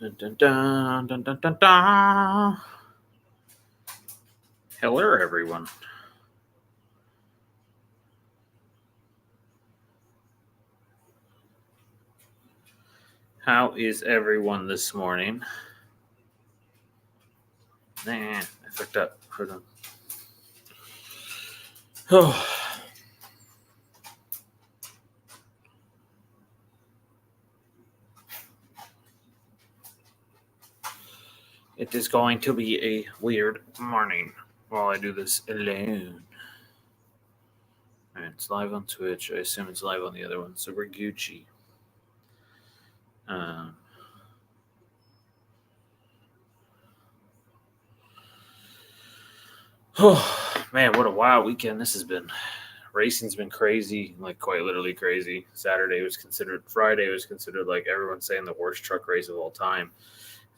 Dun, dun, dun, dun, dun, dun, dun. Hello, everyone. How is everyone this morning? Nah, I fucked up. Hold on. Oh. It is going to be a weird morning while I do this alone. Alright, it's live on Twitch. I assume it's live on the other one, so we're Gucci. Oh, man, what a wild weekend this has been. Racing's been crazy, like quite literally crazy. Friday was considered like everyone's saying the worst truck race of all time.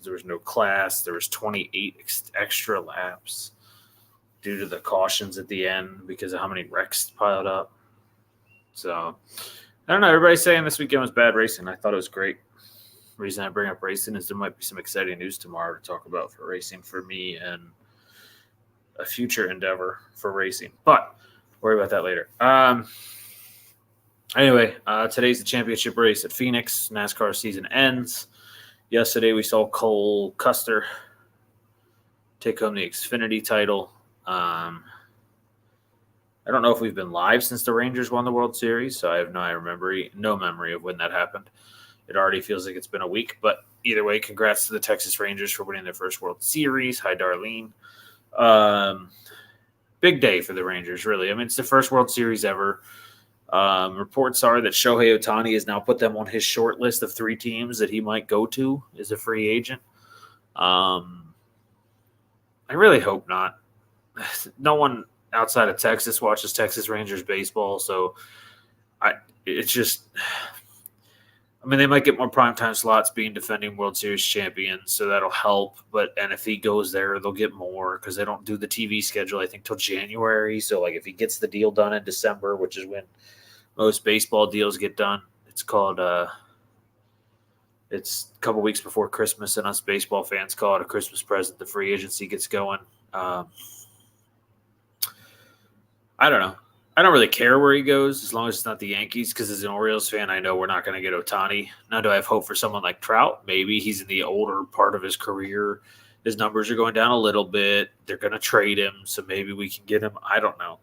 There was no class. There was 28 extra laps due to the cautions at the end because of how many wrecks piled up. So I don't know. Everybody's saying this weekend was bad racing. I thought it was great. The reason I bring up racing is there might be some exciting news tomorrow to talk about for racing for me and a future endeavor for racing. But worry about that later. Anyway, today's the championship race at Phoenix. NASCAR season ends. Yesterday we saw Cole Custer take home the Xfinity title. I don't know if we've been live since the Rangers won the World Series, so I have no memory of when that happened. It already feels like it's been a week, but either way, congrats to the Texas Rangers for winning their first World Series. Hi, Darlene. Big day for the Rangers, really. I mean, it's the first World Series ever. Reports are that Shohei Ohtani has now put them on his short list of 3 teams that he might go to as a free agent. I really hope not. No one outside of Texas watches Texas Rangers baseball, so it's just. I mean, they might get more primetime slots being defending World Series champions, so that'll help. And if he goes there, they'll get more because they don't do the TV schedule, I think, till January. So, like, if he gets the deal done in December, which is when most baseball deals get done, it's called it's a couple weeks before Christmas, and us baseball fans call it a Christmas present. The free agency gets going. I don't know. I don't really care where he goes as long as it's not the Yankees, because as an Orioles fan, I know we're not going to get Ohtani. Now, do I have hope for someone like Trout? Maybe. He's in the older part of his career. His numbers are going down a little bit. They're going to trade him, so maybe we can get him. I don't know.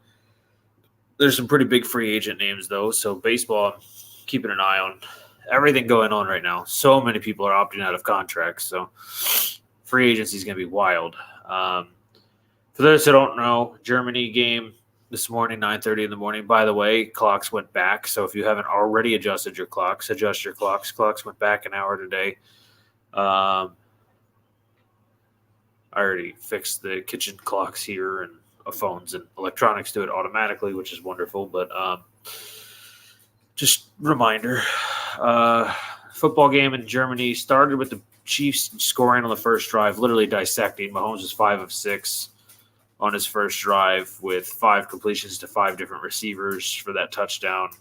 There's some pretty big free agent names, though, so baseball, I'm keeping an eye on everything going on right now. So many people are opting out of contracts, so free agency is going to be wild. For those who don't know, Germany game this morning, 9:30 in the morning. By the way, clocks went back, so if you haven't already adjusted your clocks, adjust your clocks. Clocks went back an hour today. I already fixed the kitchen clocks here, and phones and electronics do it automatically, which is wonderful. But just reminder, football game in Germany started with the Chiefs scoring on the first drive, literally dissecting. Mahomes was 5 of 6 on his first drive with 5 completions to 5 different receivers for that touchdown.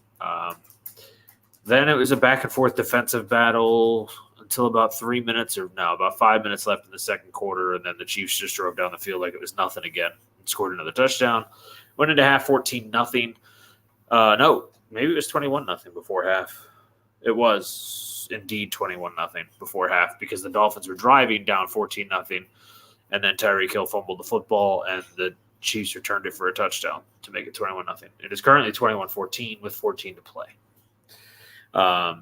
Then it was a back-and-forth defensive battle until about 5 minutes left in the second quarter, and then the Chiefs just drove down the field like it was nothing again and scored another touchdown. Went into half 14-0. No, maybe it was 21-0 before half. It was indeed 21-0 before half because the Dolphins were driving down 14-0. And then Tyreek Hill fumbled the football, and the Chiefs returned it for a touchdown to make it 21-0. It is currently 21-14 with 14 to play.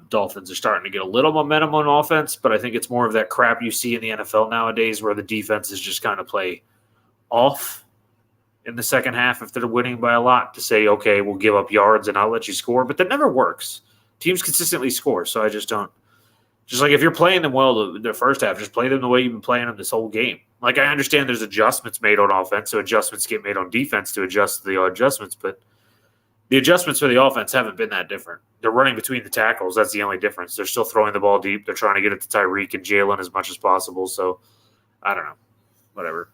Dolphins are starting to get a little momentum on offense, but I think it's more of that crap you see in the NFL nowadays where the defenses just kind of play off in the second half if they're winning by a lot to say, okay, we'll give up yards and I'll let you score. But that never works. Teams consistently score, so I just don't. Just like if you're playing them well the first half, just play them the way you've been playing them this whole game. Like, I understand there's adjustments made on offense, so adjustments get made on defense to adjust the adjustments, but the adjustments for the offense haven't been that different. They're running between the tackles. That's the only difference. They're still throwing the ball deep. They're trying to get it to Tyreek and Jalen as much as possible. So, I don't know. Whatever.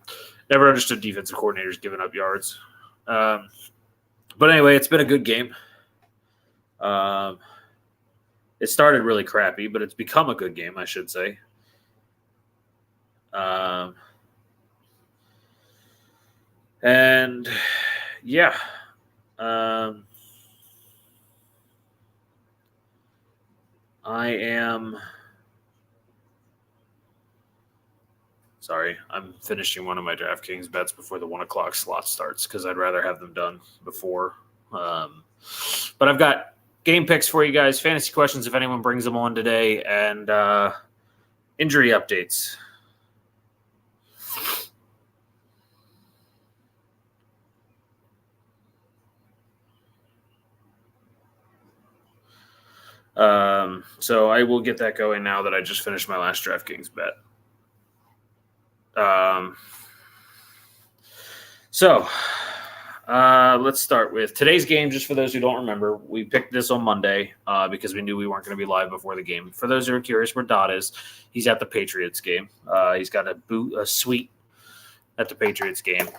Never understood defensive coordinators giving up yards. But anyway, it's been a good game. It started really crappy, but it's become a good game, I should say. And yeah, I am. Sorry, I'm finishing one of my DraftKings bets before the 1:00 slot starts because I'd rather have them done before. But I've got game picks for you guys, fantasy questions if anyone brings them on today, and injury updates. So I will get that going now that I just finished my last DraftKings bet. So let's start with today's game. Just for those who don't remember, we picked this on Monday because we knew we weren't going to be live before the game. For those who are curious where Dot is, he's at the Patriots game. He's got a suite at the Patriots game.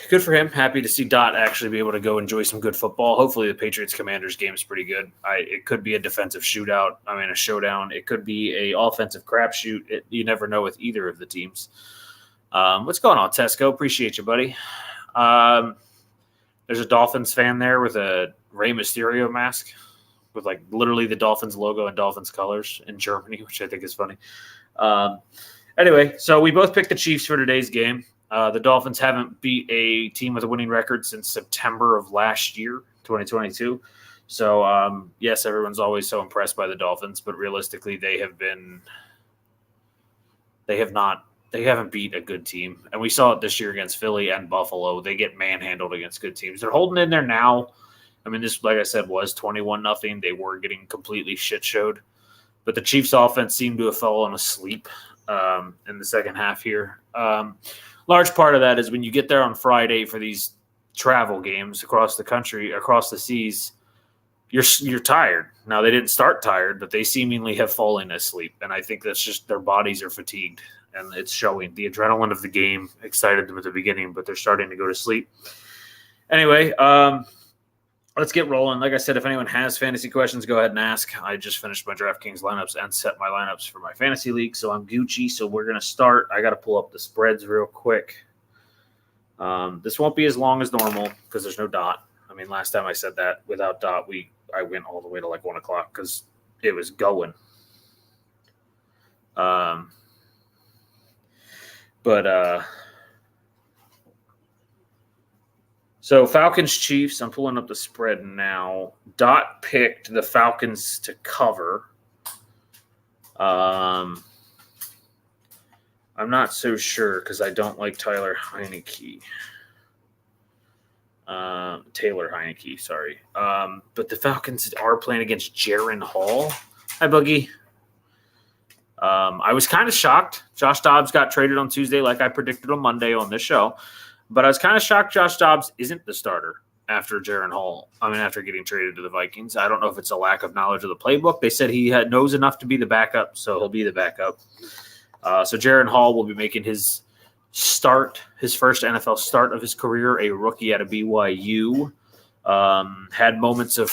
Good for him. Happy to see Dot actually be able to go enjoy some good football. Hopefully the Patriots Commanders game is pretty good. It could be a defensive shootout. A showdown. It could be a offensive crapshoot. You never know with either of the teams. What's going on, Tesco? Appreciate you, buddy. There's a Dolphins fan there with a Rey Mysterio mask with like literally the Dolphins logo and Dolphins colors in Germany, which I think is funny. Anyway, so we both picked the Chiefs for today's game. The Dolphins haven't beat a team with a winning record since September of last year, 2022. So, yes, everyone's always so impressed by the Dolphins, but realistically, they haven't beat a good team. And we saw it this year against Philly and Buffalo. They get manhandled against good teams. They're holding in there now. This, like I said, was 21-0. They were getting completely shit-showed. But the Chiefs' offense seemed to have fallen asleep in the second half here. Large part of that is when you get there on Friday for these travel games across the country, across the seas, you're tired. Now, they didn't start tired, but they seemingly have fallen asleep. And I think that's just their bodies are fatigued, and it's showing. The adrenaline of the game excited them at the beginning, but they're starting to go to sleep. Anyway, let's get rolling. Like I said, if anyone has fantasy questions, go ahead and ask. I just finished my DraftKings lineups and set my lineups for my fantasy league, so I'm Gucci. So we're going to start. I got to pull up the spreads real quick. This won't be as long as normal because there's no Dot. Last time I said that without Dot, I went all the way to like 1:00 because it was going. So Falcons Chiefs, I'm pulling up the spread now. Dot picked the Falcons to cover. I'm not so sure because I don't like Taylor Heineke, sorry. But the Falcons are playing against Jaren Hall. Hi, Boogie. I was kind of shocked. Josh Dobbs got traded on Tuesday like I predicted on Monday on this show. But I was kind of shocked Josh Dobbs isn't the starter after Jaren Hall. After getting traded to the Vikings. I don't know if it's a lack of knowledge of the playbook. They said he knows enough to be the backup, so he'll be the backup. So Jaren Hall will be making his first NFL start of his career, a rookie out of BYU. Had moments of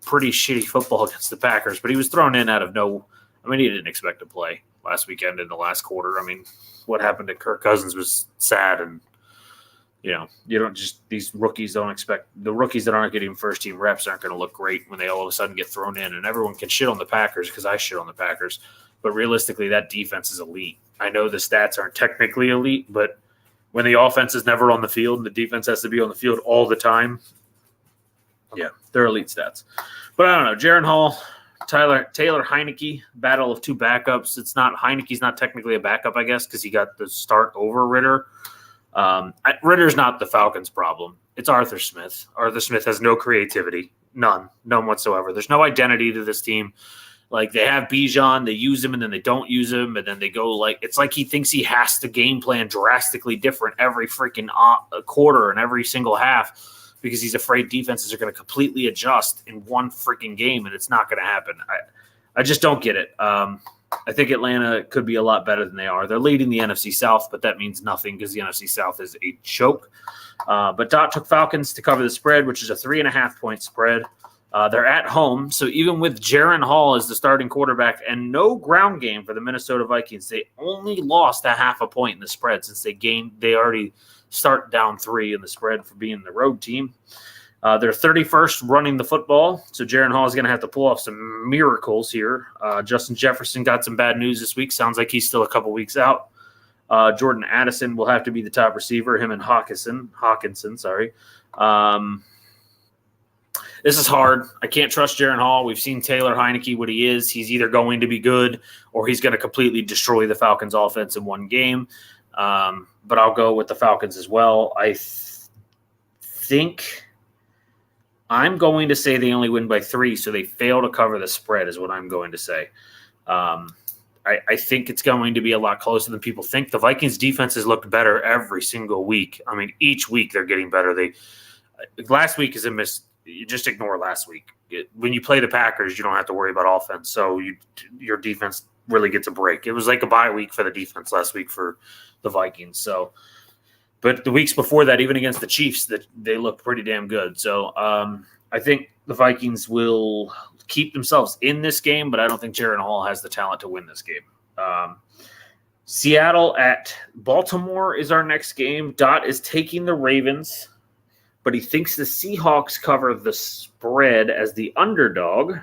pretty shitty football against the Packers, but he was thrown in out of he didn't expect to play last weekend in the last quarter. What happened to Kirk Cousins was sad, and these rookies don't expect – the rookies that aren't getting first-team reps aren't going to look great when they all of a sudden get thrown in. And everyone can shit on the Packers because I shit on the Packers. But realistically, that defense is elite. I know the stats aren't technically elite, but when the offense is never on the field and the defense has to be on the field all the time, yeah, they're elite stats. But I don't know. Jaren Hall, Taylor Heineke, battle of two backups. Heineke's not technically a backup, I guess, because he got the start over Ritter. Ritter's not the Falcons' problem. It's Arthur Smith. Arthur Smith has no creativity. None whatsoever. There's no identity to this team. Like, they have Bijan, they use him, and then they don't use him, and then they go it's like he thinks he has to game plan drastically different every freaking quarter and every single half because he's afraid defenses are going to completely adjust in one freaking game, and it's not going to happen. I just don't get it. I think Atlanta could be a lot better than they are. They're leading the NFC South, but that means nothing because the NFC South is a choke. But Dot took Falcons to cover the spread, which is a 3.5-point spread. They're at home, so even with Jaron Hall as the starting quarterback and no ground game for the Minnesota Vikings, they only lost a 0.5 point in the spread since they already start down 3 in the spread for being the road team. They're 31st running the football, so Jaron Hall is going to have to pull off some miracles here. Justin Jefferson got some bad news this week. Sounds like he's still a couple weeks out. Jordan Addison will have to be the top receiver, him and Hawkinson. This is hard. I can't trust Jaron Hall. We've seen Taylor Heineke, what he is. He's either going to be good or he's going to completely destroy the Falcons' offense in one game. But I'll go with the Falcons as well. I think I'm going to say they only win by 3, so they fail to cover the spread is what I'm going to say. I think it's going to be a lot closer than people think. The Vikings defense has looked better every single week. I mean, each week they're getting better. Last week is a miss. You just ignore last week. When you play the Packers, you don't have to worry about offense, so your defense really gets a break. It was like a bye week for the defense last week for the Vikings. So, but the weeks before that, even against the Chiefs, they looked pretty damn good. So I think the Vikings will keep themselves in this game, but I don't think Jaron Hall has the talent to win this game. Seattle at Baltimore is our next game. Dot is taking the Ravens, but he thinks the Seahawks cover the spread as the underdog,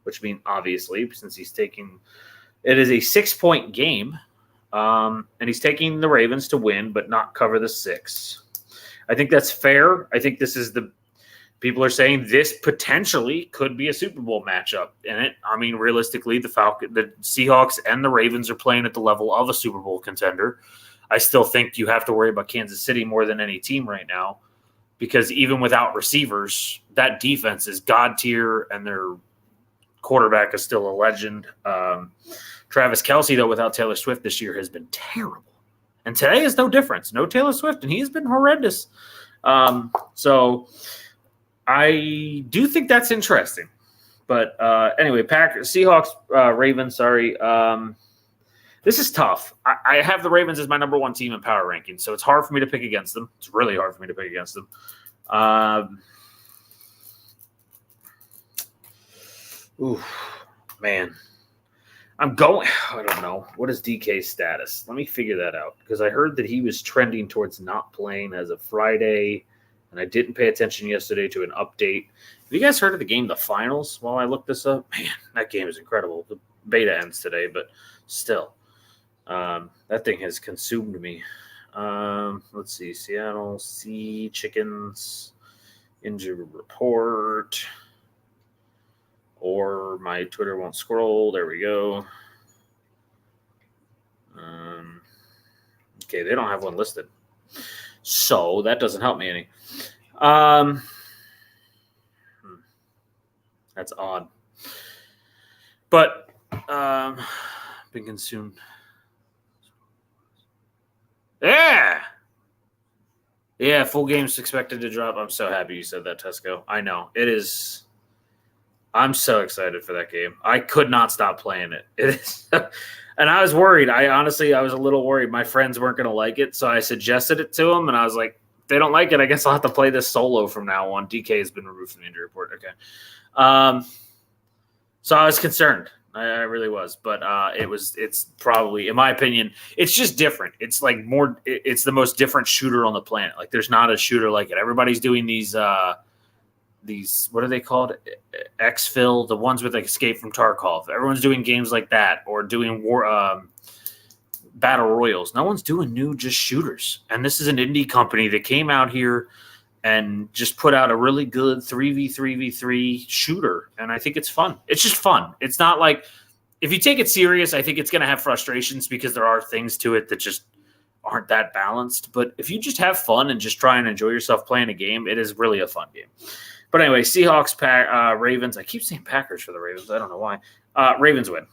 which means obviously since he's taking – it is a 6-point game. And he's taking the Ravens to win, but not cover the 6. I think that's fair. I think this is people are saying this potentially could be a Super Bowl matchup. And realistically, the Seahawks and the Ravens are playing at the level of a Super Bowl contender. I still think you have to worry about Kansas City more than any team right now, because even without receivers, that defense is God tier and their quarterback is still a legend. Travis Kelce, though, without Taylor Swift this year has been terrible. And today is no difference. No Taylor Swift, and he's been horrendous. So I do think that's interesting. But anyway, Seahawks, Ravens, sorry. This is tough. I have the Ravens as my number 1 team in power rankings, so it's hard for me to pick against them. It's really hard for me to pick against them. Man. I don't know. What is DK's status? Let me figure that out, because I heard that he was trending towards not playing as of Friday, and I didn't pay attention yesterday to an update. Have you guys heard of the game, the finals, while I look this up? Man, that game is incredible. The beta ends today, but still. That thing has consumed me. Let's see. Seattle, Sea Chickens, injury report. Or my Twitter won't scroll. There we go. Okay, they don't have one listed. So that doesn't help me any. That's odd. But been consumed. Yeah, full game's expected to drop. I'm so happy you said that, Tesco. I know. It is. I'm so excited for that game. I could not stop playing it. It is, and I was worried. I was a little worried. My friends weren't going to like it, so I suggested it to them, and I was like, if they don't like it, I guess I'll have to play this solo from now on. DK has been removed from the injury report. Okay. So I was concerned. I really was. But it's probably, in my opinion, it's just different. It's like it's the most different shooter on the planet. Like, there's not a shooter like it. Everybody's doing these what are they called? Exfil, the ones with like Escape from Tarkov. Everyone's doing games like that, or doing battle royals. No one's doing new just shooters. And this is an indie company that came out here and just put out a really good 3v3v3 shooter. And I think it's fun. It's just fun. It's not like, if you take it serious, I think it's going to have frustrations because there are things to it that just aren't that balanced. But if you just have fun and just try and enjoy yourself playing a game, it is really a fun game. But anyway, Seahawks, Ravens. I keep saying Packers for the Ravens. I don't know why. Ravens win.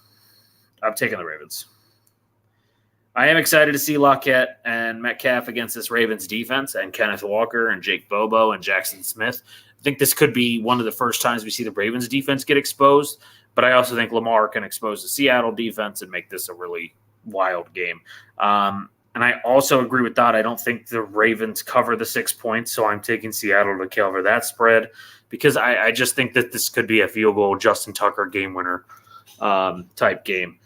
I'm taking the Ravens. I am excited to see Lockett and Metcalf against this Ravens defense, and Kenneth Walker and Jake Bobo and Jackson Smith. I think this could be one of the first times we see the Ravens defense get exposed. But I also think Lamar can expose the Seattle defense and make this a really wild game. And I also agree with that. I don't think the Ravens cover the 6 points, so I'm taking Seattle to cover that spread because I just think that this could be a field goal Justin Tucker game winner type game.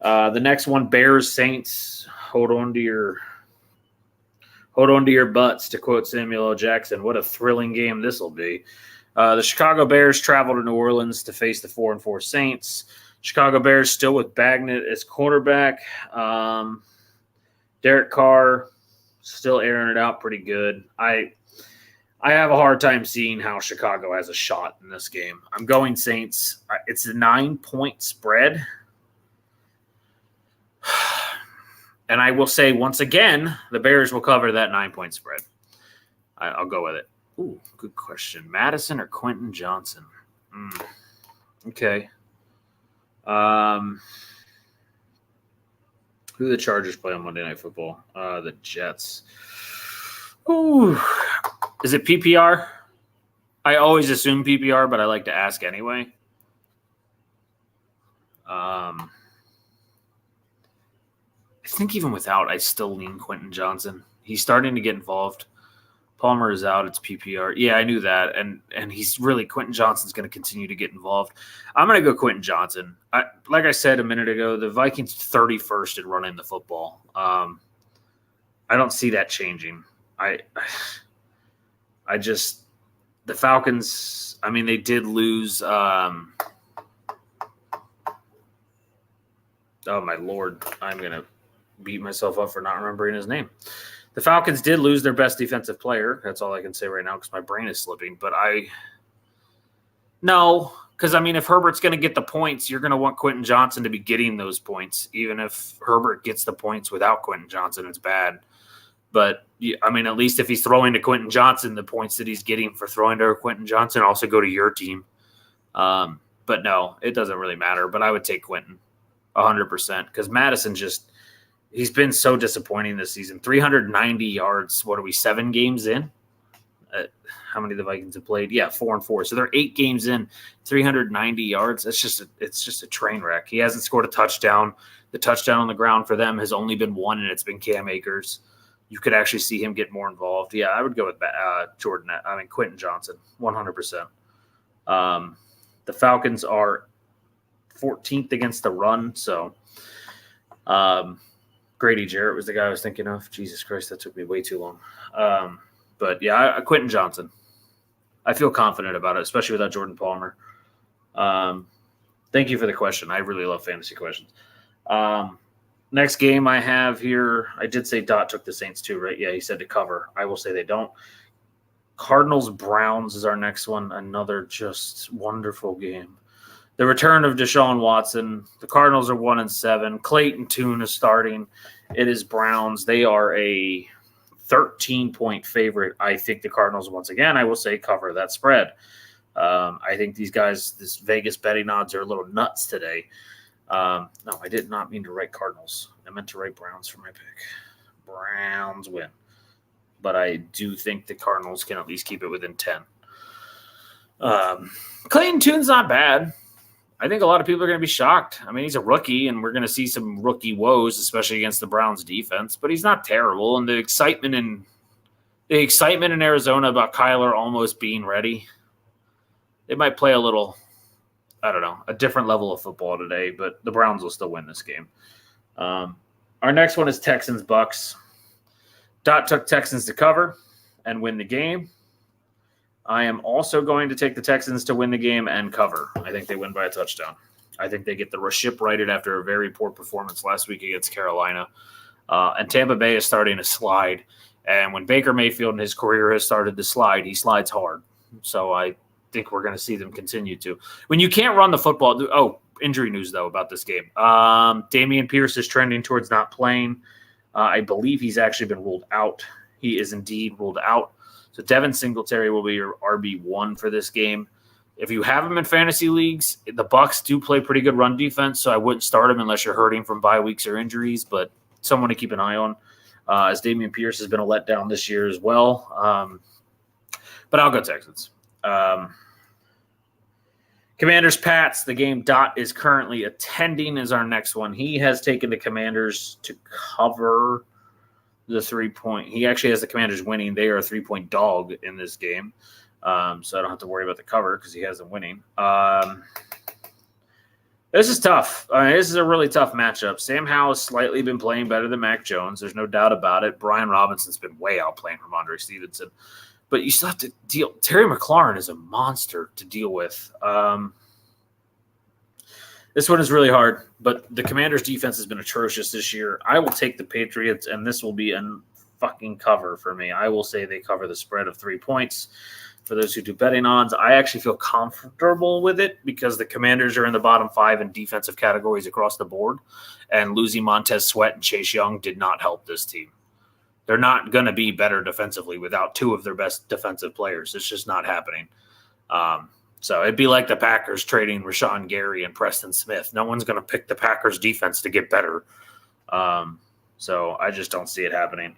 The next one, Bears Saints. Hold on to your butts, to quote Samuel L. Jackson. What a thrilling game this will be. The Chicago Bears travel to New Orleans to face the 4-4 Saints. Chicago Bears still with Bagnett as quarterback. Derek Carr still airing it out pretty good. I have a hard time seeing how Chicago has a shot in this game. I'm going Saints. It's a 9-point spread. And I will say once again, the Bears will cover that 9-point spread. I'll go with it. Ooh, good question. Madison or Quentin Johnson? Okay. Who do the Chargers play on Monday Night Football? The Jets. Ooh. Is it PPR? I always assume PPR, but I like to ask anyway. I think even without, I still lean Quentin Johnson. He's starting to get involved. Palmer is out. It's PPR. Yeah, I knew that. And he's really – Quentin Johnson's going to continue to get involved. I'm going to go Quentin Johnson. Like I said a minute ago, the Vikings 31st in running the football. I don't see that changing. I just – the Falcons, I mean, they did lose oh, my Lord. I'm going to beat myself up for not remembering his name. The Falcons did lose their best defensive player. That's all I can say right now because my brain is slipping. But no, because, I mean, if Herbert's going to get the points, you're going to want Quentin Johnson to be getting those points. Even if Herbert gets the points without Quentin Johnson, it's bad. But, I mean, at least if he's throwing to Quentin Johnson, the points that he's getting for throwing to Quentin Johnson also go to your team. But, no, it doesn't really matter. But I would take Quentin 100% because Madison just – he's been so disappointing this season. 390 yards. What are we, 7 games in? How many of the Vikings have played? Yeah, 4-4. So they're 8 games in, 390 yards. It's just a train wreck. He hasn't scored a touchdown. The touchdown on the ground for them has only been one, and it's been Cam Akers. You could actually see him get more involved. Yeah, I would go with Quentin Johnson, 100%. The Falcons are 14th against the run, so Grady Jarrett was the guy I was thinking of. Jesus Christ, that took me way too long. But, yeah, Quentin Johnson. I feel confident about it, especially without Jordan Palmer. Thank you for the question. I really love fantasy questions. Next game I have here, I did say Dot took the Saints too, right? Yeah, he said to cover. I will say they don't. Cardinals-Browns is our next one. Another just wonderful game. The return of Deshaun Watson. The Cardinals are 1-7. Clayton Tune is starting. It is Browns. They are a 13-point favorite. I think the Cardinals, once again, I will say cover that spread. I think these guys, this Vegas betting odds are a little nuts today. No, I did not mean to write Cardinals. I meant to write Browns for my pick. Browns win. But I do think the Cardinals can at least keep it within 10. Clayton Tune's not bad. I think a lot of people are going to be shocked. I mean, he's a rookie, and we're going to see some rookie woes, especially against the Browns defense. But he's not terrible. And the excitement in Arizona about Kyler almost being ready, they might play a little, I don't know, a different level of football today. But the Browns will still win this game. Our next one is Texans-Bucks. Dot took Texans to cover and win the game. I am also going to take the Texans to win the game and cover. I think they win by a touchdown. I think they get the ship righted after a very poor performance last week against Carolina. And Tampa Bay is starting to slide. And when Baker Mayfield in his career has started to slide, he slides hard. So I think we're going to see them continue to. When you can't run the football – oh, injury news, though, about this game. Dameon Pierce is trending towards not playing. I believe he's actually been ruled out. He is indeed ruled out. So Devin Singletary will be your RB1 for this game. If you have him in fantasy leagues, the Bucs do play pretty good run defense, so I wouldn't start him unless you're hurting from bye weeks or injuries, but someone to keep an eye on, as Dameon Pierce has been a letdown this year as well. But I'll go Texans. Commanders Pats, the game Dot is currently attending, is our next one. He has taken the Commanders to cover the 3-point. He actually has the Commanders winning. They are a 3-point dog in this game. So I don't have to worry about the cover because he has them winning. This is tough. This is a really tough matchup. Sam Howell has slightly been playing better than Mac Jones. There's no doubt about it. Brian Robinson's been way outplaying Ramondre Stevenson. But you still have to deal. Terry McLaurin is a monster to deal with. This one is really hard, but the Commanders' defense has been atrocious this year. I will take the Patriots, and this will be a fucking cover for me. I will say they cover the spread of 3 points. For those who do betting odds, I actually feel comfortable with it because the Commanders are in the bottom 5 in defensive categories across the board, and losing Montez Sweat and Chase Young did not help this team. They're not going to be better defensively without 2 of their best defensive players. It's just not happening. So it'd be like the Packers trading Rashawn Gary and Preston Smith. No one's going to pick the Packers defense to get better. So I just don't see it happening.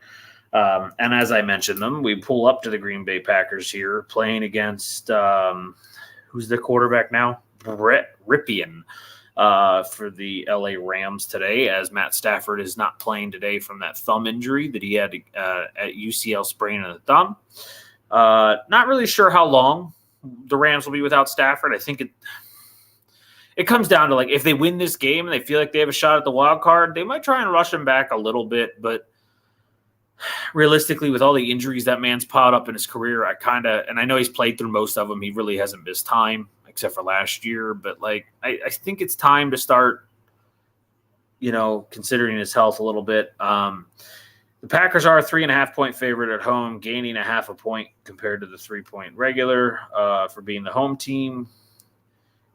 And as I mentioned them, we pull up to the Green Bay Packers here playing against who's the quarterback now? Brett Ripien for the LA Rams today, as Matt Stafford is not playing today from that thumb injury that he had at UCL sprain in the thumb. Not really sure how long the Rams will be without Stafford. I think it comes down to, like, if they win this game and they feel like they have a shot at the wild card, they might try and rush him back a little bit. But realistically, with all the injuries that man's piled up in his career, and I know he's played through most of them. He really hasn't missed time except for last year. But, like, I think it's time to start, considering his health a little bit. The Packers are a 3.5-point favorite at home, gaining 0.5 point compared to the 3-point regular for being the home team.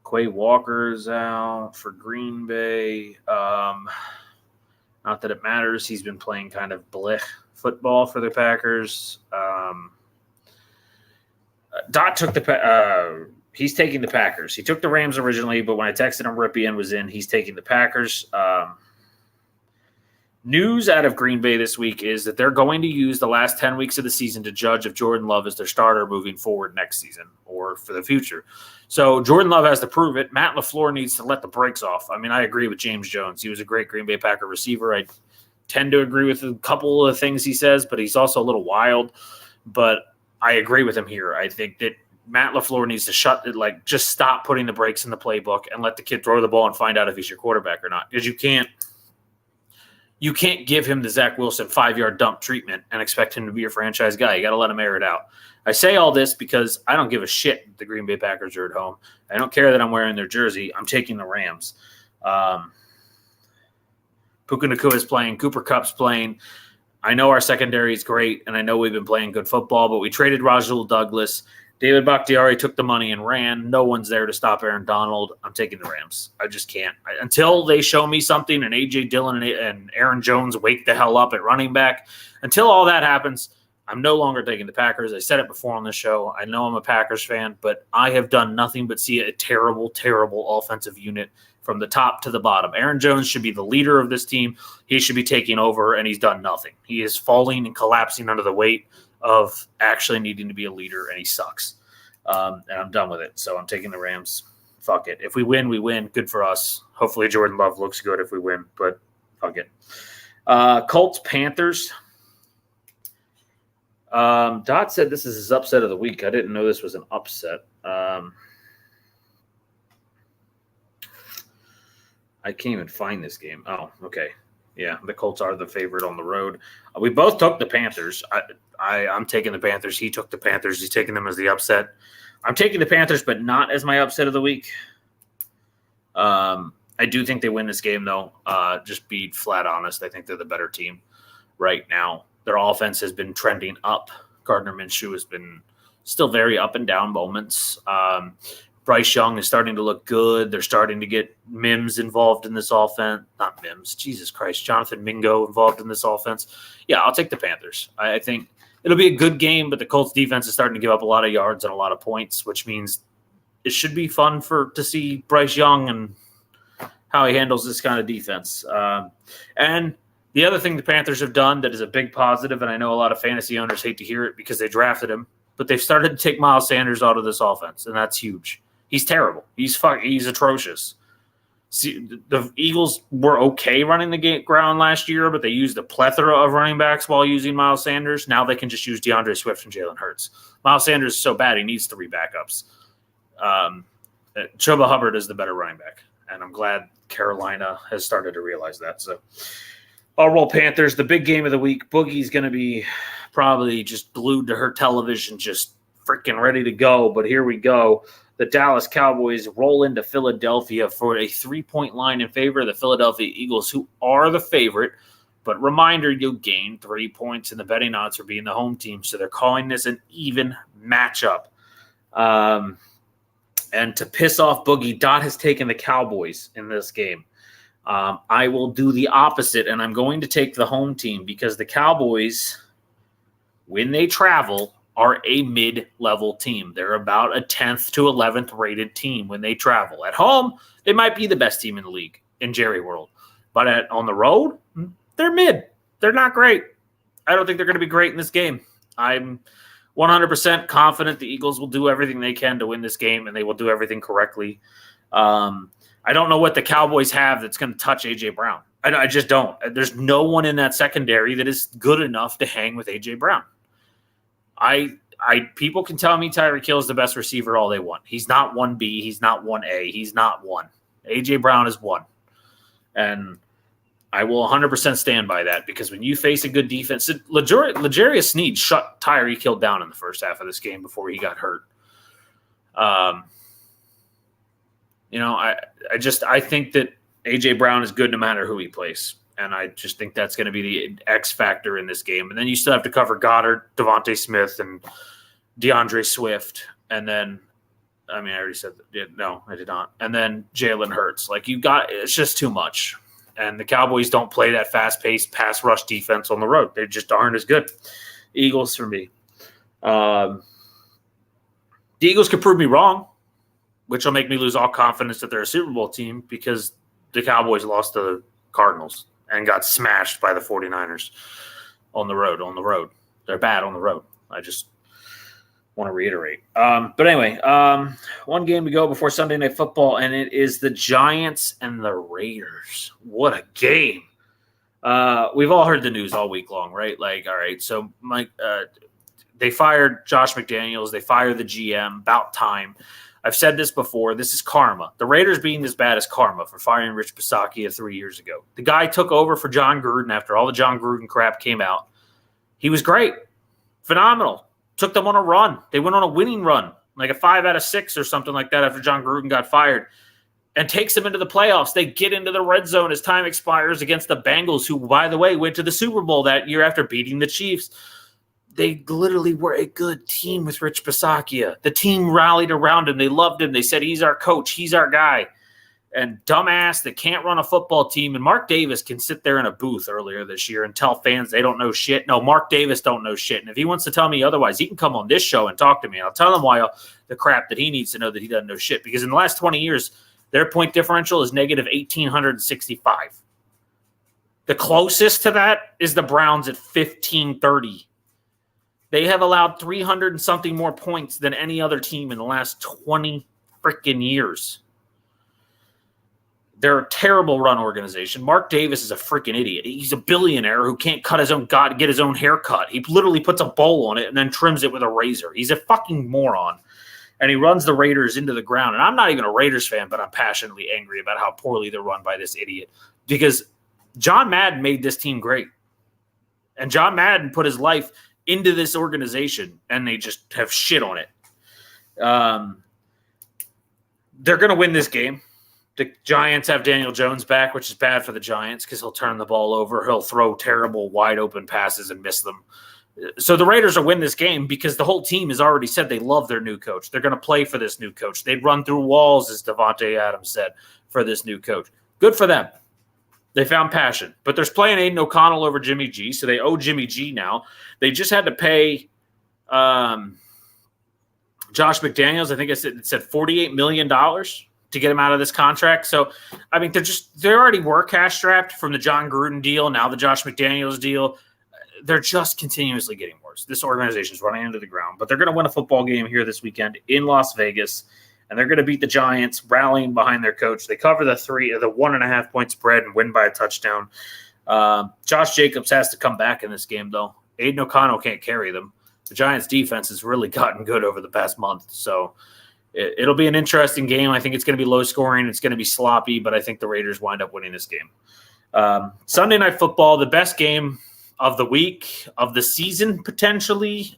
Quay Walker's out for Green Bay. Not that it matters. He's been playing kind of blech football for the Packers. Dot took he's taking the Packers. He took the Rams originally, but when I texted him, Ripien was in. He's taking the Packers. News out of Green Bay this week is that they're going to use the last 10 weeks of the season to judge if Jordan Love is their starter moving forward next season or for the future. So Jordan Love has to prove it. Matt LaFleur needs to let the brakes off. I mean, I agree with James Jones. He was a great Green Bay Packer receiver. I tend to agree with a couple of the things he says, but he's also a little wild. But I agree with him here. I think that Matt LaFleur needs to just stop putting the brakes in the playbook and let the kid throw the ball and find out if he's your quarterback or not. Because you can't give him the Zach Wilson 5-yard dump treatment and expect him to be your franchise guy. You got to let him air it out. I say all this because I don't give a shit that the Green Bay Packers are at home. I don't care that I'm wearing their jersey. I'm taking the Rams. Puka Nacua is playing. Cooper Kupp's playing. I know our secondary is great, and I know we've been playing good football, but we traded Rasul Douglas. David Bakhtiari took the money and ran. No one's there to stop Aaron Donald. I'm taking the Rams. I just can't. Until they show me something and A.J. Dillon and Aaron Jones wake the hell up at running back, until all that happens, I'm no longer taking the Packers. I said it before on the show. I know I'm a Packers fan, but I have done nothing but see a terrible, terrible offensive unit from the top to the bottom. Aaron Jones should be the leader of this team. He should be taking over, and he's done nothing. He is falling and collapsing under the weight of actually needing to be a leader, and he sucks. And I'm done with it. So I'm taking the Rams. Fuck it. If we win, we win. Good for us. Hopefully Jordan Love looks good if we win, but fuck it. Colts, Panthers. Dot said this is his upset of the week. I didn't know this was an upset. I can't even find this game. Oh, okay. Yeah, the Colts are the favorite on the road. We both took the Panthers. I'm taking the Panthers. He took the Panthers. He's taking them as the upset. I'm taking the Panthers, but not as my upset of the week. I do think they win this game, though. Just be flat honest. I think they're the better team right now. Their offense has been trending up. Gardner Minshew has been still very up and down moments. Bryce Young is starting to look good. They're starting to get Mims involved in this offense. Not Mims, Jesus Christ. Jonathan Mingo involved in this offense. Yeah, I'll take the Panthers. I think it'll be a good game, but the Colts defense is starting to give up a lot of yards and a lot of points, which means it should be fun to see Bryce Young and how he handles this kind of defense. And the other thing the Panthers have done that is a big positive, and I know a lot of fantasy owners hate to hear it because they drafted him, but they've started to take Miles Sanders out of this offense, and that's huge. He's terrible. He's atrocious. See, the Eagles were okay running the ground last year, but they used a plethora of running backs while using Miles Sanders. Now they can just use DeAndre Swift and Jalen Hurts. Miles Sanders is so bad he needs 3 backups. Chuba Hubbard is the better running back, and I'm glad Carolina has started to realize that. So I'll roll Panthers. The big game of the week, Boogie's going to be probably just glued to her television, just freaking ready to go. But here we go. The Dallas Cowboys roll into Philadelphia for a 3-point line in favor of the Philadelphia Eagles, who are the favorite. But reminder, you'll gain 3 points in the betting odds for being the home team. So they're calling this an even matchup. And to piss off Boogie, Dot has taken the Cowboys in this game. I will do the opposite, and I'm going to take the home team because the Cowboys, when they travel, are a mid-level team. They're about a 10th to 11th rated team when they travel. At home, they might be the best team in the league in Jerry World. But on the road, they're mid. They're not great. I don't think they're going to be great in this game. I'm 100% confident the Eagles will do everything they can to win this game, and they will do everything correctly. I don't know what the Cowboys have that's going to touch A.J. Brown. I just don't. There's no one in that secondary that is good enough to hang with A.J. Brown. People can tell me Tyreek Hill is the best receiver all they want. He's not 1B. He's not 1A. He's not 1. A.J. Brown is 1. And I will 100% stand by that because when you face a good defense, L'Jarius Sneed shut Tyreek Hill down in the first half of this game before he got hurt. I think that A.J. Brown is good no matter who he plays. And I just think that's going to be the X factor in this game. And then you still have to cover Goddard, Devontae Smith, and DeAndre Swift. And then, I already said that. No, I did not. And then Jalen Hurts. It's just too much. And the Cowboys don't play that fast-paced pass rush defense on the road. They just aren't as good. Eagles for me. The Eagles could prove me wrong, which will make me lose all confidence that they're a Super Bowl team because the Cowboys lost to the Cardinals and got smashed by the 49ers on the road. They're bad on the road. I just want to reiterate. But anyway, one game to go before Sunday Night Football, and it is the Giants and the Raiders. What a game. We've all heard the news all week long, right? All right, so Mike, they fired Josh McDaniels. They fired the GM. About time. I've said this before. This is karma. The Raiders being this bad is karma for firing Rich Bisaccia 3 years ago. The guy took over for John Gruden after all the John Gruden crap came out. He was great. Phenomenal. Took them on a run. They went on a winning run, like a 5 out of 6 or something like that after John Gruden got fired, and takes them into the playoffs. They get into the red zone as time expires against the Bengals, who, by the way, went to the Super Bowl that year after beating the Chiefs. They literally were a good team with Rich Bisaccia. The team rallied around him. They loved him. They said, he's our coach. He's our guy. And dumbass that can't run a football team. And Mark Davis can sit there in a booth earlier this year and tell fans they don't know shit. No, Mark Davis don't know shit. And if he wants to tell me otherwise, he can come on this show and talk to me. I'll tell him why the crap that he needs to know that he doesn't know shit. Because in the last 20 years, their point differential is negative 1,865. The closest to that is the Browns at 1,530. They have allowed 300 and something more points than any other team in the last 20 freaking years. They're a terrible run organization. Mark Davis is a freaking idiot. He's a billionaire who can't get his own haircut. He literally puts a bowl on it and then trims it with a razor. He's a fucking moron. And he runs the Raiders into the ground. And I'm not even a Raiders fan, but I'm passionately angry about how poorly they're run by this idiot. Because John Madden made this team great. And John Madden put his life into this organization, and they just have shit on it. They're going to win this game. The Giants have Daniel Jones back, which is bad for the Giants because he'll turn the ball over. He'll throw terrible wide-open passes and miss them. So the Raiders will win this game because the whole team has already said they love their new coach. They're going to play for this new coach. They'd run through walls, as Devontae Adams said, for this new coach. Good for them. They found passion. But there's playing Aiden O'Connell over Jimmy G, so they owe Jimmy G now. They just had to pay Josh McDaniels, I think it said $48 million to get him out of this contract. So, they already were cash strapped from the John Gruden deal, now the Josh McDaniels deal. They're just continuously getting worse. This organization is running into the ground, but they're going to win a football game here this weekend in Las Vegas, and they're going to beat the Giants, rallying behind their coach. They cover the 1.5 point spread and win by a touchdown. Josh Jacobs has to come back in this game, though. Aiden O'Connell can't carry them. The Giants' defense has really gotten good over the past month, so it'll be an interesting game. I think it's going to be low scoring. It's going to be sloppy, but I think the Raiders wind up winning this game. Sunday Night Football, the best game of the week, of the season, potentially.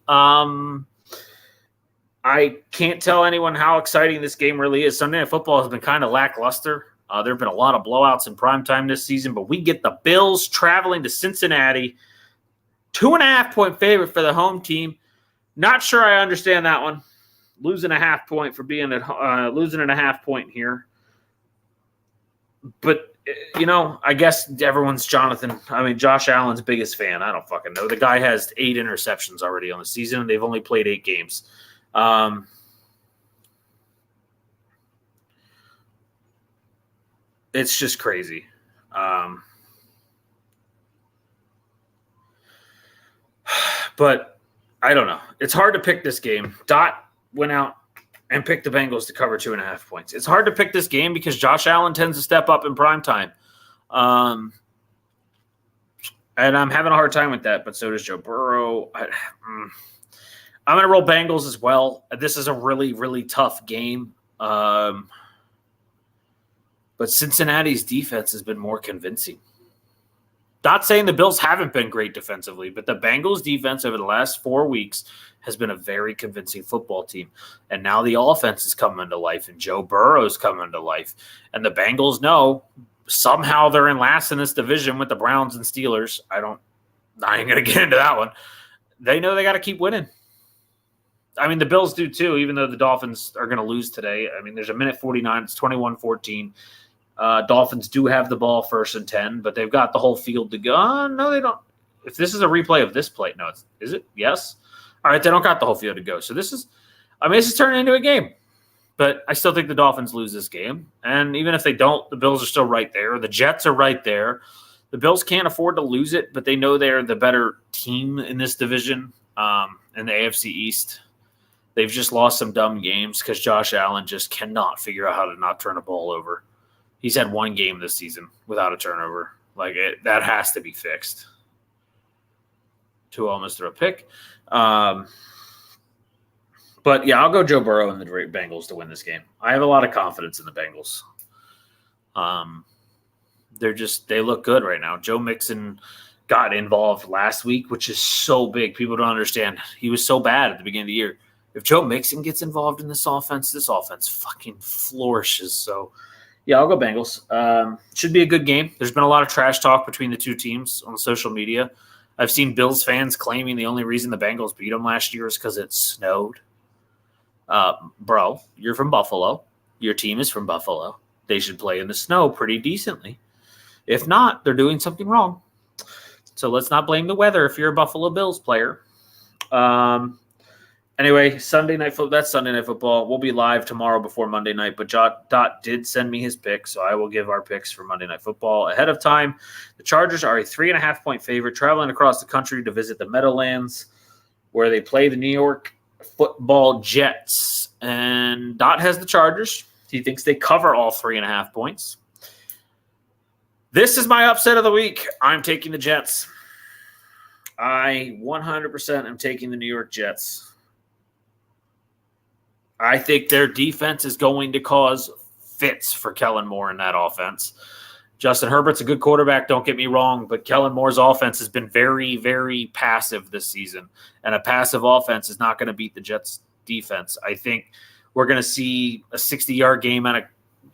I can't tell anyone how exciting this game really is. Sunday Night Football has been kind of lackluster. There have been a lot of blowouts in primetime this season, but we get the Bills traveling to Cincinnati. 2.5 point favorite for the home team. Not sure I understand that one. Losing a half point for being losing a half point here. But, I guess everyone's Josh Allen's biggest fan. I don't fucking know. The guy has 8 interceptions already on the season, and they've only played 8 games. It's just crazy. But I don't know. It's hard to pick this game. Dot went out and picked the Bengals to cover 2.5 points. It's hard to pick this game because Josh Allen tends to step up in prime time. And I'm having a hard time with that, but so does Joe Burrow. I'm going to roll Bengals as well. This is a really, really tough game. But Cincinnati's defense has been more convincing. Not saying the Bills haven't been great defensively, but the Bengals defense over the last 4 weeks has been a very convincing football team. And now the offense is coming to life, and Joe Burrow's coming to life. And the Bengals know somehow they're in last in this division with the Browns and Steelers. I ain't going to get into that one. They know they got to keep winning. The Bills do too, even though the Dolphins are going to lose today. There's a minute 49. It's 21-14. Dolphins do have the ball 1st and 10, but they've got the whole field to go. No, they don't. If this is a replay of this play, no, is it? Yes. All right, they don't got the whole field to go. So this is turning into a game. But I still think the Dolphins lose this game. And even if they don't, the Bills are still right there. The Jets are right there. The Bills can't afford to lose it, but they know they're the better team in this division, in the AFC East. They've just lost some dumb games because Josh Allen just cannot figure out how to not turn a ball over. He's had 1 game this season without a turnover. That has to be fixed. To almost throw a pick. But, yeah, I'll go Joe Burrow and the Bengals to win this game. I have a lot of confidence in the Bengals. They look good right now. Joe Mixon got involved last week, which is so big. People don't understand. He was so bad at the beginning of the year. If Joe Mixon gets involved in this offense fucking flourishes. So, yeah, I'll go Bengals. Should be a good game. There's been a lot of trash talk between the two teams on social media. I've seen Bills fans claiming the only reason the Bengals beat them last year is because it snowed. Bro, you're from Buffalo. Your team is from Buffalo. They should play in the snow pretty decently. If not, they're doing something wrong. So let's not blame the weather if you're a Buffalo Bills player. Anyway, Sunday Night Football. That's Sunday Night Football. We'll be live tomorrow before Monday night, but Dot did send me his picks, so I will give our picks for Monday Night Football ahead of time. The Chargers are a 3.5 point favorite, traveling across the country to visit the Meadowlands, where they play the New York Football Jets. And Dot has the Chargers. He thinks they cover all 3.5 points. This is my upset of the week. I'm taking the Jets. I 100% am taking the New York Jets. I think their defense is going to cause fits for Kellen Moore in that offense. Justin Herbert's a good quarterback, don't get me wrong, but Kellen Moore's offense has been very, very passive this season, and a passive offense is not going to beat the Jets' defense. I think we're going to see a 60-yard game out of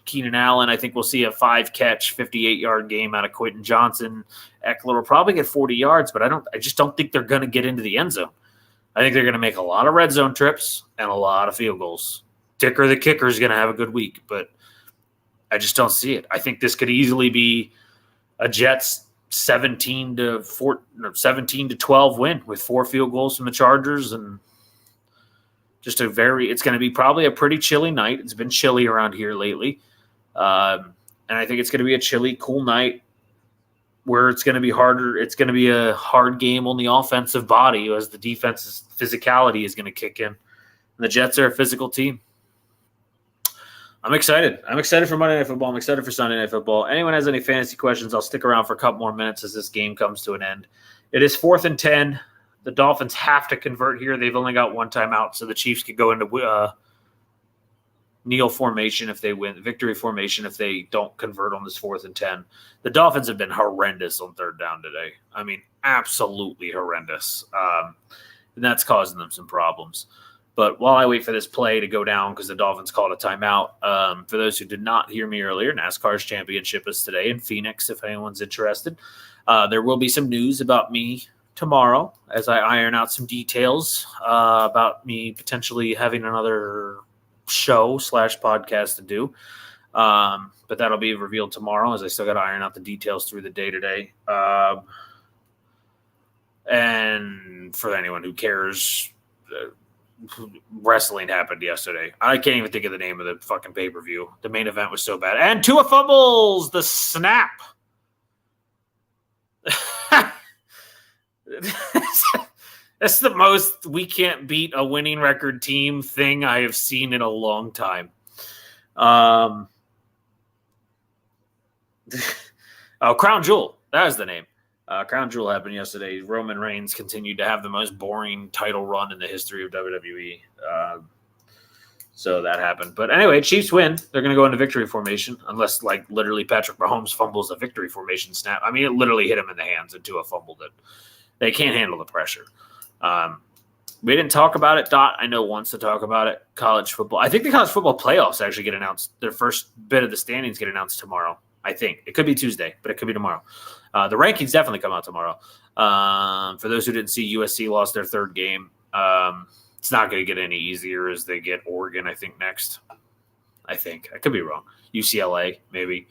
Keenan Allen. I think we'll see a 5-catch, 58-yard game out of Quentin Johnson. Eckler will probably get 40 yards, but I just don't think they're going to get into the end zone. I think they're going to make a lot of red zone trips and a lot of field goals. Dicker, the kicker, is going to have a good week, but I just don't see it. I think this could easily be a Jets 17 to 12 win with 4 field goals from the Chargers, and it's going to be probably a pretty chilly night. It's been chilly around here lately. And I think it's going to be a chilly, cool night where it's going to be harder. It's going to be a hard game on the offensive body as the defense's physicality is going to kick in. And the Jets are a physical team. I'm excited. I'm excited for Monday Night Football. I'm excited for Sunday Night Football. Anyone has any fantasy questions, I'll stick around for a couple more minutes as this game comes to an end. It is 4th and 10. The Dolphins have to convert here. They've only got one timeout, so the Chiefs could go into kneel formation if they win, victory formation if they don't convert on this 4th and 10. The Dolphins have been horrendous on 3rd down today. I mean, absolutely horrendous. And that's causing them some problems. But while I wait for this play to go down because the Dolphins called a timeout, for those who did not hear me earlier, NASCAR's championship is today in Phoenix, if anyone's interested. There will be some news about me tomorrow as I iron out some details about me potentially having another show/podcast to do. But that'll be revealed tomorrow as I still got to iron out the details through the day today. And for anyone who cares, wrestling happened yesterday. I can't even think of the name of the fucking pay-per-view. The main event was so bad. And Tua fumbles the snap. That's the most we can't beat a winning record team thing I have seen in a long time. Oh, Crown Jewel. That was the name. Crown Jewel happened yesterday. Roman Reigns continued to have the most boring title run in the history of WWE. So that happened. But anyway, Chiefs win. They're going to go into victory formation unless, like, literally Patrick Mahomes fumbles a victory formation snap. I mean, it literally hit him in the hands and Tua fumbled it. They can't handle the pressure. We didn't talk about it. Dot, I know, wants to talk about it. College football. I think the college football playoffs actually get announced. Their first bit of the standings get announced tomorrow. I think. It could be Tuesday, but it could be tomorrow. The rankings definitely come out tomorrow. For those who didn't see, USC lost their 3rd game. It's not going to get any easier as they get Oregon, I think, next. I think. I could be wrong. UCLA, maybe.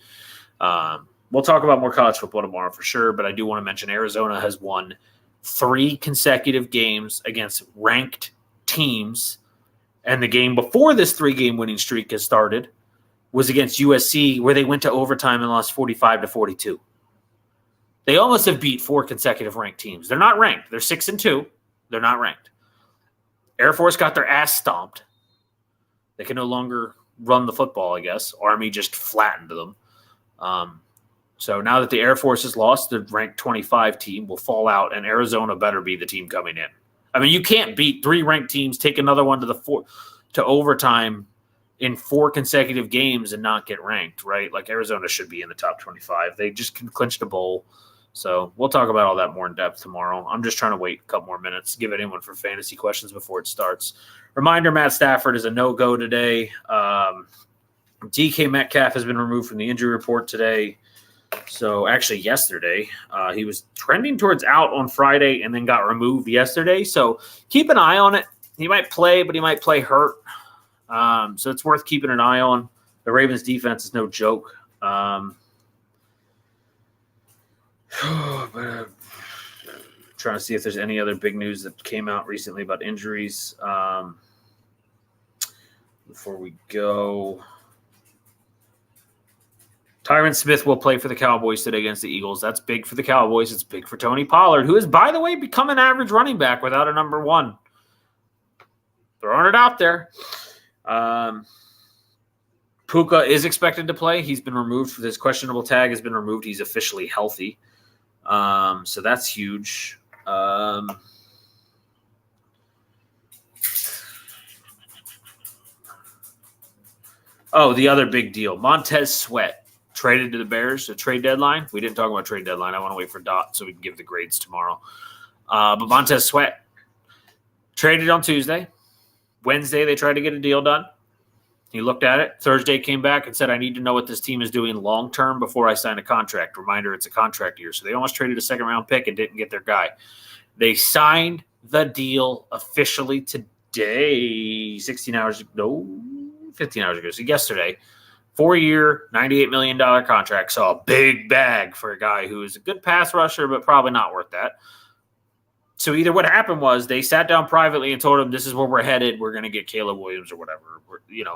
We'll talk about more college football tomorrow for sure, but I do want to mention Arizona has won 3 consecutive games against ranked teams, and the game before this 3-game winning streak has started was against USC, where they went to overtime and lost 45-42. They almost have beat 4 consecutive ranked teams. They're not ranked. They're 6-2. They're not ranked. Air Force got their ass stomped. They can no longer run the football, I guess. Army just flattened them. So now that the Air Force has lost, the ranked 25 team will fall out, and Arizona better be the team coming in. I mean, you can't beat 3 ranked teams, take another one to overtime in 4 consecutive games and not get ranked, right? Like, Arizona should be in the top 25. They just clinched a bowl. So we'll talk about all that more in depth tomorrow. I'm just trying to wait a couple more minutes, give anyone for fantasy questions before it starts. Reminder, Matt Stafford is a no-go today. DK Metcalf has been removed from the injury report today. So actually yesterday, he was trending towards out on Friday and then got removed yesterday. So keep an eye on it. He might play, but he might play hurt. So it's worth keeping an eye on. The Ravens defense is no joke. But trying to see if there's any other big news that came out recently about injuries. Before we go, Tyron Smith will play for the Cowboys today against the Eagles. That's big for the Cowboys. It's big for Tony Pollard, who has, by the way, become an average running back without a number 1. Throwing it out there. Puka is expected to play. He's been removed. His questionable tag has been removed. He's officially healthy. So that's huge. The other big deal. Montez Sweat traded to the Bears, a trade deadline. We didn't talk about trade deadline. I want to wait for Dot so we can give the grades tomorrow. But Montez Sweat traded on Tuesday. Wednesday, they tried to get a deal done. He looked at it. Thursday came back and said, I need to know what this team is doing long-term before I sign a contract. Reminder, it's a contract year. So they almost traded a second-round pick and didn't get their guy. They signed the deal officially today, 15 hours ago. So yesterday, 4-year, $98 million contract. So a big bag for a guy who is a good pass rusher, but probably not worth that. So either what happened was they sat down privately and told him, this is where we're headed. We're going to get Caleb Williams or whatever.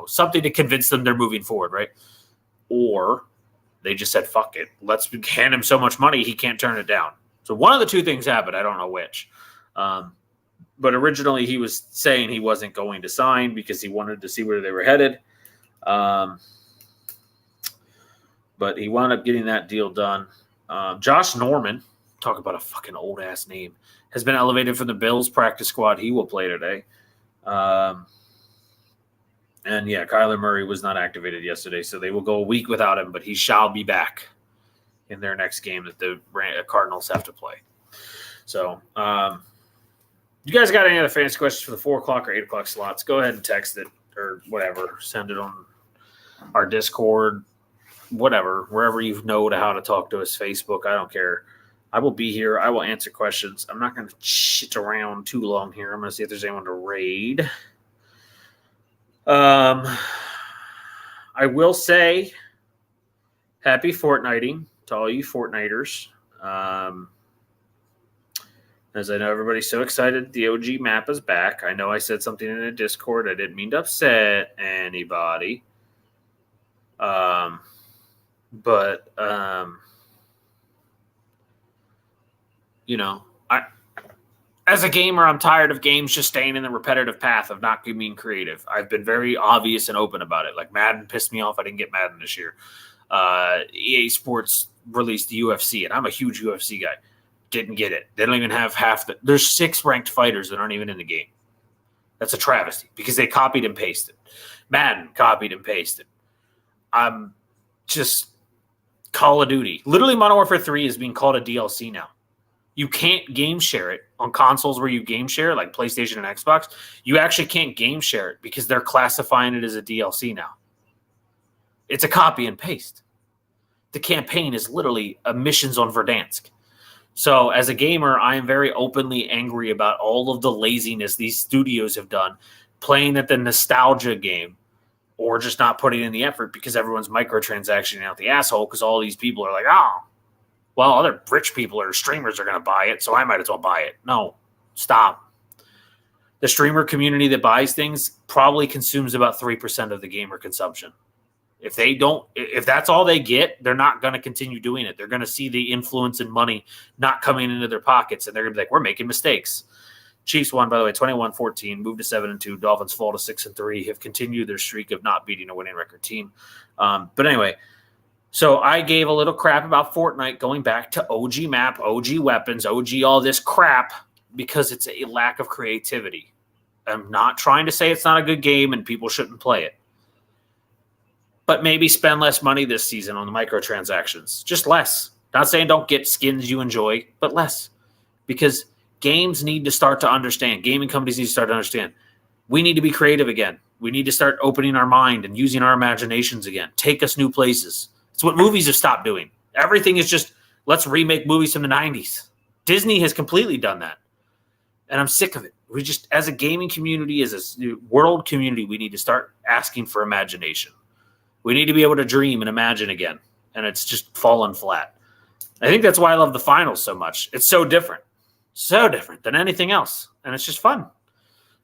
Something to convince them they're moving forward, right? Or they just said, fuck it. Let's hand him so much money he can't turn it down. So one of the two things happened. I don't know which. But originally he was saying he wasn't going to sign because he wanted to see where they were headed. But he wound up getting that deal done. Josh Norman, talk about a fucking old-ass name, has been elevated from the Bills practice squad. He will play today. And, yeah, Kyler Murray was not activated yesterday, so they will go a week without him, but he shall be back in their next game that the Cardinals have to play. So, you guys got any other fantasy questions for the 4 o'clock or 8 o'clock slots? Go ahead and text it or whatever. Send it on our Discord, whatever, wherever you know how to talk to us, Facebook. I don't care. I will be here. I will answer questions. I'm not going to shit around too long here. I'm going to see if there's anyone to raid. I will say happy Fortniting to all you Fortniters. As I know everybody's so excited the OG map is back. I know I said something in the Discord. I didn't mean to upset anybody. But you know, as a gamer, I'm tired of games just staying in the repetitive path of not being creative. I've been very obvious and open about it. Like Madden pissed me off. I didn't get Madden this year. EA Sports released the UFC, and I'm a huge UFC guy. Didn't get it. They don't even have half the – there's 6 ranked fighters that aren't even in the game. That's a travesty because they copied and pasted. Madden copied and pasted. I'm just Call of Duty. Literally, Modern Warfare 3 is being called a DLC now. You can't game share it on consoles where you game share, like PlayStation and Xbox. You actually can't game share it because they're classifying it as a DLC now. It's a copy and paste. The campaign is literally missions on Verdansk. So as a gamer, I am very openly angry about all of the laziness these studios have done, playing at the nostalgia game or just not putting in the effort because everyone's microtransactioning out the asshole because all these people are like, oh, well, other rich people or streamers are going to buy it, so I might as well buy it. No, stop. The streamer community that buys things probably consumes about 3% of the gamer consumption. If that's all they get, they're not going to continue doing it. They're going to see the influence and money not coming into their pockets, and they're going to be like, we're making mistakes. Chiefs won, by the way, 21-14, moved to 7-2. Dolphins fall to 6-3, have continued their streak of not beating a winning record team. But anyway, so I gave a little crap about Fortnite going back to OG map, OG weapons, OG all this crap because it's a lack of creativity. I'm not trying to say it's not a good game and people shouldn't play it. But maybe spend less money this season on the microtransactions. Just less. Not saying don't get skins you enjoy, but less. Because games need to start to understand. Gaming companies need to start to understand. We need to be creative again. We need to start opening our mind and using our imaginations again. Take us new places. It's what movies have stopped doing. Everything is just, let's remake movies from the 90s. Disney has completely done that. And I'm sick of it. We just, as a gaming community, as a world community, we need to start asking for imagination. We need to be able to dream and imagine again. And it's just fallen flat. I think that's why I love the finals so much. It's so different. So different than anything else. And it's just fun.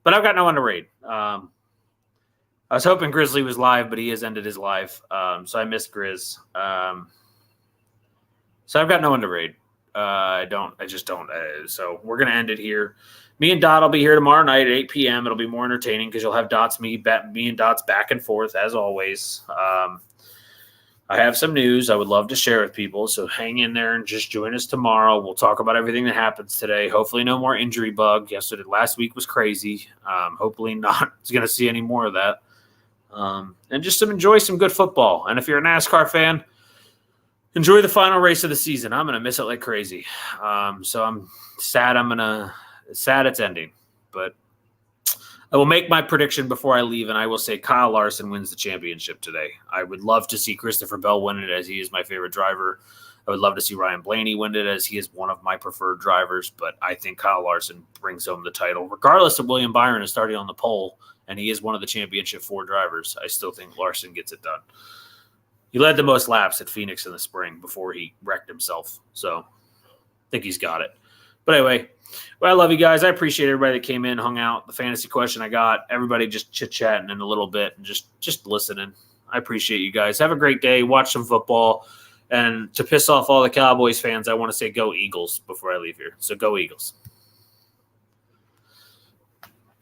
But I've got no one to raid. I was hoping Grizzly was live, but he has ended his live. So I missed Grizz. So I've got no one to raid. I just don't. So we're going to end it here. Me and Dot will be here tomorrow night at 8 p.m. It'll be more entertaining because you'll have me and Dot's back and forth as always. I have some news I would love to share with people, so hang in there and just join us tomorrow. We'll talk about everything that happens today. Hopefully no more injury bug. Last week was crazy. Hopefully not going to see any more of that. And just enjoy some good football. And if you're a NASCAR fan, enjoy the final race of the season. I'm going to miss it like crazy. So I'm sad sad it's ending, but I will make my prediction before I leave, and I will say Kyle Larson wins the championship today. I would love to see Christopher Bell win it as he is my favorite driver. I would love to see Ryan Blaney win it as he is one of my preferred drivers, but I think Kyle Larson brings home the title. Regardless of William Byron is starting on the pole, and he is one of the championship 4 drivers, I still think Larson gets it done. He led the most laps at Phoenix in the spring before he wrecked himself, so I think he's got it. But anyway, well, I love you guys. I appreciate everybody that came in, hung out. The fantasy question I got, everybody just chit-chatting in a little bit and just listening. I appreciate you guys. Have a great day. Watch some football. And to piss off all the Cowboys fans, I want to say go Eagles before I leave here. So go Eagles.